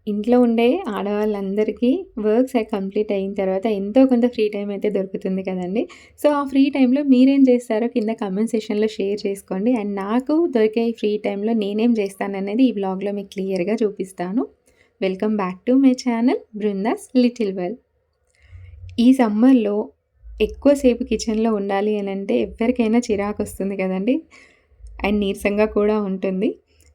ఇంట్లో ఉండే ఆడవాళ్ళందరికీ works complete అయిన తర్వాత ఎంతో కొంత ఫ్రీ టైం అయితే దొరుకుతుంది కదండీ! సో, ఆ ఫ్రీ టైంలో మీరేం చేస్తారో కింద కామెంట్ సెక్షన్‌లో షేర్ చేసుకోండి. అండ్ నాకు దొరికే ఈ ఫ్రీ టైంలో నేనేం చేస్తాననేది ఈ వ్లాగ్‌లో మీకు క్లియర్‌గా చూపిస్తాను. Welcome back to my channel Brinda's little world. ఈ సమ్మర్‌లో ఎక్కువ సేపు కిచెన్‌లో ఉండాలి అనంటే ఎవ్వరికైనా చిరాకొస్తుంది కదండీ! అండ్ నీరసంగా కూడా ఉంటుంది.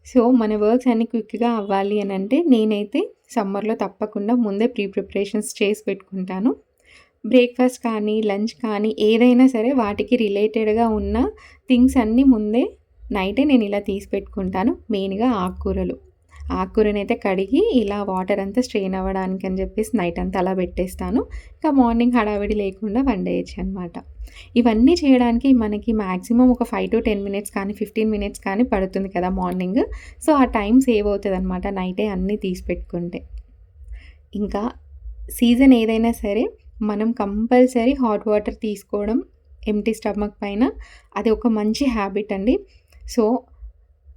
సో, మన వర్క్స్ అన్నీ క్విక్‌గా అవ్వాలి అనంటే నేనైతే సమ్మర్‌లో తప్పకుండా ముందే ప్రిపరేషన్స్ చేసి పెట్టుకుంటాను. బ్రేక్‌ఫాస్ట్ కానీ, లంచ్ కానీ ఏదైనా సరే వాటికి రిలేటెడ్‌గా ఉన్న థింగ్స్ అన్నీ ముందే నైటే నేను ఇలా తీసి పెట్టుకుంటాను. మెయిన్‌గా ఆకుకూరలు. ఆకుకూరనైతే కడిగి ఇలా వాటర్ అంతా స్ట్రెయిన్ అవ్వడానికి అని చెప్పేసి నైట్ అంతా అలా పెట్టేస్తాను. ఇంకా మార్నింగ్ హడావిడి లేకుండా వండేయొచ్చనమాట. ఇవన్నీ చేయడానికి మనకి మాక్సిమం ఒక 5-10 మినిట్స్ కానీ, 15 మినిట్స్ కానీ పడుతుంది కదా మార్నింగ్. సో, ఆ టైం సేవ్ అవుతదనమాట నైటే అన్నీ తీసి పెట్టుకుంటే. ఇంకా సీజన్ ఏదైనా సరే మనం కంపల్సరీ హాట్ వాటర్ తీసుకోవడం ఎంప్టీ స్టమక్ పైన అది ఒక మంచి హ్యాబిట్ అండి. సో,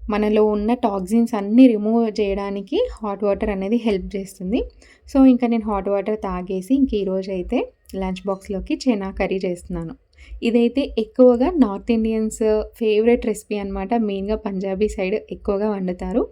మనలో ఉన్న టాక్సిన్స్ అన్నీ రిమూవ్ చేయడానికి హాట్ వాటర్ అనేది హెల్ప్ చేస్తుంది. సో, ఇంకా నేను హాట్ వాటర్ తాగేసి ఇంక ఈరోజైతే లంచ్ బాక్స్‌లోకి చెనా కర్రీ చేస్తున్నాను. ఇదైతే ఎక్కువగా నార్త్ ఇండియన్స్ ఫేవరెట్ రెసిపీ అనమాట. మెయిన్‌గా పంజాబీ సైడ్ ఎక్కువగా వండుతారు.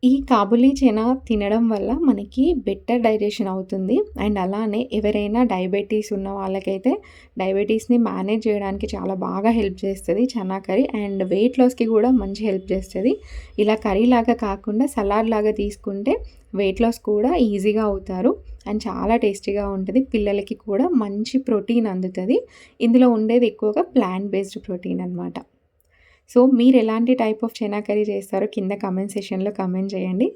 ఈ కాబులి చనా తినడం వల్ల మనకి బెటర్ డైజెషన్ అవుతుంది. అండ్ అలానే ఎవరైనా డయాబెటీస్ ఉన్న వాళ్ళకైతే డయాబెటీస్‌ని మేనేజ్ చేయడానికి చాలా బాగా హెల్ప్ చేస్తది చనా కర్రీ. అండ్ వెయిట్ లాస్‌కి కూడా మంచి హెల్ప్ చేస్తది. ఇలా కర్రీలాగా కాకుండా సలాడ్ లాగా తీసుకుంటే వెయిట్ లాస్ కూడా ఈజీగా అవుతారు. అండ్ చాలా టేస్టీగా ఉంటది. పిల్లలకి కూడా మంచి ప్రోటీన్ అందుతది. ఇందులో ఉండేది ఎక్కువగా ప్లాంట్ బేస్డ్ ప్రోటీన్ అనమాట. సో, మీరెలాంటి టైప్ ఆఫ్ చెనా కర్రీ చేస్తారో కింద కామెంట్ సెక్షన్‌లో కామెంట్ చేయండి.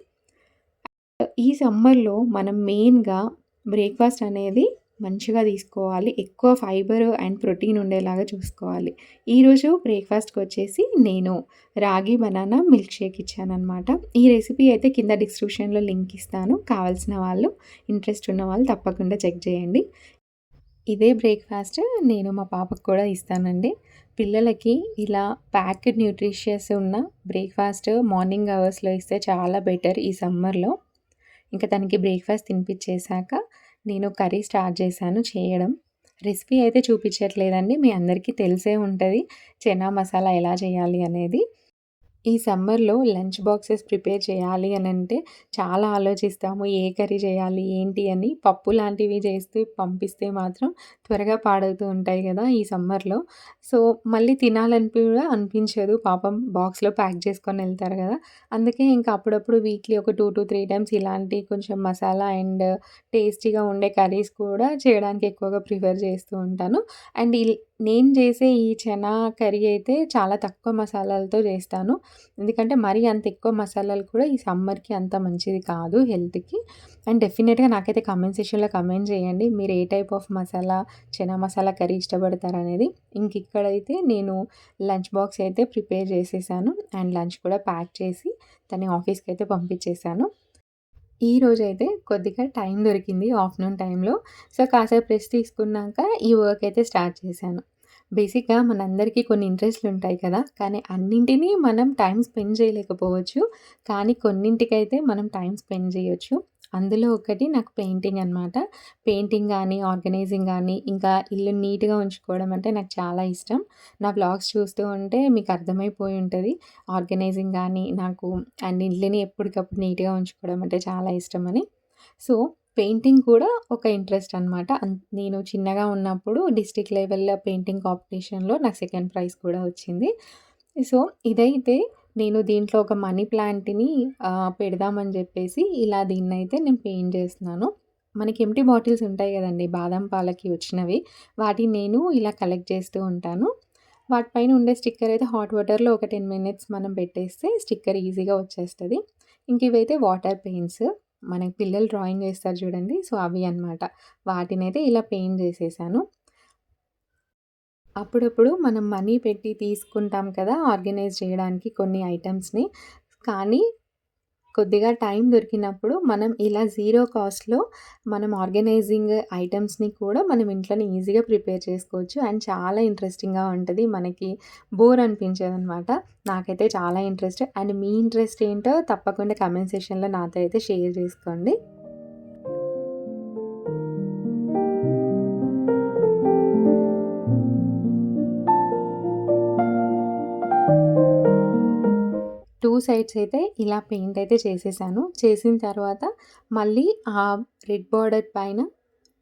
ఈ సమ్మర్‌లో మనం మెయిన్‌గా బ్రేక్‌ఫాస్ట్ అనేది మంచిగా తీసుకోవాలి. ఎక్కువ ఫైబర్ అండ్ ప్రోటీన్ ఉండేలాగా చూసుకోవాలి. ఈరోజు బ్రేక్‌ఫాస్ట్‌కొచ్చేసి నేను రాగి బనానా మిల్క్ షేక్ ఇచ్చాననమాట. ఈ రెసిపీ అయితే కింద డిస్క్రిప్షన్‌లో లింక్ ఇస్తాను. కావాల్సిన వాళ్ళు, ఇంట్రెస్ట్ ఉన్న వాళ్ళు తప్పకుండా చెక్ చేయండి. ఇదే బ్రేక్‌ఫాస్ట్ నేను మా పాపకు కూడా ఇస్తానండి. పిల్లలకి ఇలా ప్యాక్డ్ న్యూట్రిషియస్ ఉన్న బ్రేక్‌ఫాస్ట్ మార్నింగ్ అవర్స్‌లో ఇస్తే చాలా బెటర్ ఈ సమ్మర్‌లో. ఇంక తనకి బ్రేక్‌ఫాస్ట్ తినిపిచ్చేసాక నేను కర్రీ స్టార్ట్ చేశాను చేయడం. రెసిపీ అయితే చూపించట్లేదండి. మీ అందరికీ తెలిసే ఉంటది. చెనా మసాలా ఎలా చేయాలి అనేది. ఈ సమ్మర్‌లో లంచ్ బాక్సెస్ ప్రిపేర్ చేయాలి అనంటే చాలా ఆలోచిస్తాము. ఏ కర్రీ చేయాలి? ఏంటి అని. పప్పు లాంటివి చేస్తే పంపిస్తే మాత్రం త్వరగా పాడవుతూ ఉంటాయి గదా! ఈ సమ్మర్‌లో. సో, మళ్ళీ తినాలని కూడా అనిపించదు. పాపం బాక్స్‌లో ప్యాక్ చేసుకొనెళ్తారు గదా! అందుకే ఇంకా అప్పుడప్పుడు వీక్లీ ఒక 2-3 టైమ్స్ ఇలాంటి కొంచెం మసాలా అండ్ టేస్టీగా ఉండే కర్రీస్ కూడా చేయడానికి ఎక్కువగా ప్రిఫర్ చేస్తూ ఉంటాను. అండ్ నేను చేసే ఈ చనా కర్రీ అయితే చాలా తక్కువ మసాలాలతో చేస్తాను. ఎందుకంటే మరీ అంత ఎక్కువ మసాలాలు కూడా ఈ సమ్మర్‌కి అంత మంచిది కాదు హెల్త్‌కి. అండ్ డెఫినిట్‌గా నాకైతే కామెంట్ సెక్షన్‌లో కామెంట్ చేయండి. మీరు ఏ type of masala, chana masala curry ఇష్టపడతారనేది. ఇక్కడైతే నేను లంచ్ బాక్స్ అయితే ప్రిపేర్ చేసేసాను. అండ్ లంచ్ కూడా ప్యాక్ చేసి తన్ని ఆఫీస్‌కైతే పంపించేసాను. ఈరోజైతే కొద్దిగా టైం దొరికింది ఆఫ్టర్‌నూన్ టైంలో. సో, కాసేపు రెస్ట్ తీసుకున్నాక ఈ వర్క్ అయితే స్టార్ట్ చేశాను. బేసిక్‌గా మనందరికీ కొన్ని ఇంట్రెస్ట్‌లుంటాయి కదా! కానీ అన్నింటినీ మనం టైమ్ స్పెండ్ చేయలేకపోవచ్చు. కానీ కొన్నింటికైతే మనం టైమ్ స్పెండ్ చేయొచ్చు. అందులో ఒకటి నాకు పెయింటింగ్ అనమాట. పెయింటింగ్ గానీ, ఆర్గనైజింగ్ గానీ, ఇంకా ఇల్లు నీట్‌గా ఉంచుకోవడం అంటే నాకు చాలా ఇష్టం. నా వ్లాగ్స్ చూస్తూ ఉంటే మీకు అర్థమైపోయి ఉంటది. ఆర్గనైజింగ్ గానీ నాకు అండ్ ఇల్లుని ఎప్పటికప్పుడు నీట్‌గా ఉంచుకోవడం అంటే చాలా ఇష్టమని. సో, పెయింటింగ్ కూడా ఒక ఇంట్రెస్ట్ అనమాట. నేను చిన్నగా ఉన్నప్పుడు డిస్ట్రిక్ట్ లెవెల్‌లో పెయింటింగ్ కాంపిటీషన్‌లో నాకు సెకండ్ ప్రైజ్ కూడా వచ్చింది. సో, ఇదైతే నేను దీంట్లో ఒక మనీ ప్లాంట్‌ని పెడదామని జెప్పేసి ఇలా దీన్నైతే నేను పెయింట్ జేస్తున్నాను. మనకి ఎంప్టీ బాటిల్స్ ఉంటాయి గదండీ! బాదం పాలకి వచ్చినవి. వాటిని నేను ఇలా కలెక్ట్ చేస్తూ ఉంటాను. వాటిపైన ఉండే స్టిక్కర్ అయితే హాట్ వాటర్‌లో ఒక 10 మినిట్స్ మనం పెట్టేస్తే స్టిక్కర్ ఈజీగా వచ్చేస్తది. ఇంక ఇవైతే వాటర్ పెయింట్స్. మనకి పిల్లలు డ్రాయింగ్ వేస్తారు చూడండి. సో, అవి అన్నమాట. వాటినైతే ఇలా పెయింట్ చేసేసాను. అప్పుడప్పుడు మనం మనీ పెట్టి తీసుకుంటాం కదా! ఆర్గనైజ్ చేయడానికి కొన్ని ఐటెమ్స్‌ని. కానీ కొద్దిగా టైం దొరికినప్పుడు మనం ఇలా జీరో కాస్ట్‌లో మనం ఆర్గనైజింగ్ ఐటెమ్స్‌ని కూడా మనం ఇంట్లోనే ఈజీగా ప్రిపేర్ చేసుకోవచ్చు. అండ్ చాలా ఇంట్రెస్టింగ్‌గా ఉంటది. మనకి బోర్ అనిపించదనమాట. నాకైతే చాలా ఇంట్రెస్ట్. అండ్ మీ ఇంట్రెస్ట్ ఏంటో తప్పకుండా కామెంట్ సెక్షన్‌లో నాతో అయితే షేర్ చేసుకోండి. 2 సైడ్స్ అయితే ఇలా పెయింట్ అయితే చేసేసాను. చేసిన తర్వాత మళ్ళీ ఆ రెడ్ బోర్డర్ పైన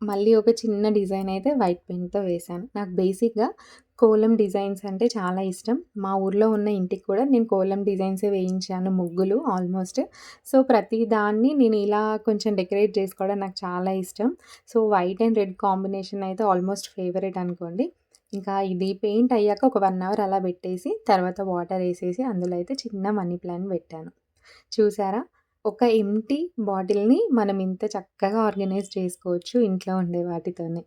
మళ్ళీ ఒక చిన్న డిజైన్ అయితే వైట్ పెయింట్‌తో వేశాను. నాకు బేసిక్‌గా కోలం డిజైన్స్ అంటే చాలా ఇష్టం. మా ఊర్లో ఉన్న ఇంటికి కూడా నేను కోలం డిజైన్సే వేయించాను ముగ్గులు ఆల్మోస్ట్. సో, ప్రతి దాన్ని నేను ఇలా కొంచెం డెకరేట్ చేసుకోవడం నాకు చాలా ఇష్టం. So, white and red combination అయితే ఆల్మోస్ట్ ఫేవరెట్ అనుకోండి. ఇంకా ఇది పెయింట్ అయ్యాక ఒక 1 అవర్ అలా పెట్టేసి తర్వాత వాటర్ ఏసేసి అందులో అయితే చిన్న మనీ ప్లాంట్ పెట్టాను. చూసారా? ఒక ఎంప్టీ బాటిల్‌ని మనం ఇంత చక్కగా ఆర్గనైజ్ చేసుకోవచ్చు ఇంట్లో ఉండే వాటితోనే.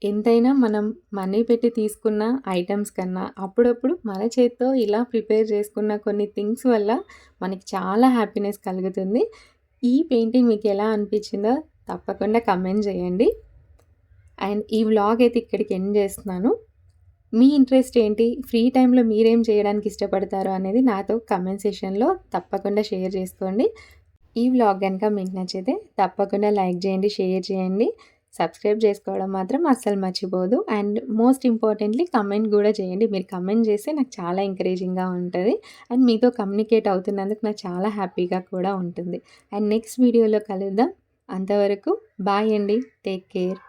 ఎంతైనా మనం మనీ పెట్టి తీసుకున్న ఐటెమ్స్ కన్నా, అప్పుడప్పుడు మన చేత్తో ఇలా ప్రిపేర్ చేసుకున్న కొన్ని థింగ్స్ వల్ల మనకి చాలా హ్యాపీనెస్ కలుగుతుంది. ఈ పెయింటింగ్ మీకెలా అనిపించిందో తప్పకుండా కమెంట్ చేయండి. అండ్ ఈ వ్లాగ్ అయితే ఇక్కడికి ఎండ్ చేస్తున్నాను. మీ ఇంట్రెస్ట్ ఏంటి? ఫ్రీ టైమ్‌లో మీరేం చేయడానికి ఇష్టపడతారు అనేది నాతో కమెంట్ సెక్షన్‌లో తప్పకుండా షేర్ చేసుకోండి. ఈ వ్లాగ్ గనుక మీకు నచ్చితే తప్పకుండా లైక్ చేయండి, షేర్ చేయండి. సబ్స్క్రైబ్ చేసుకోవడం మాత్రం అస్సలు మర్చిపోవద్దు. అండ్ మోస్ట్ ఇంపార్టెంట్‌లీ కమెంట్ గూడా చేయండి. మీరు కమెంట్ చేస్తే నాకు చాలా ఎంకరేజింగ్‌గా ఉంటది. అండ్ మీతో కమ్యూనికేట్ అవుతున్నందుకు నాకు చాలా హ్యాపీగా కూడా ఉంటుంది. అండ్ నెక్స్ట్ వీడియోలో కలుద్దాం. అంతవరకు బాయ్ అండి. Take care.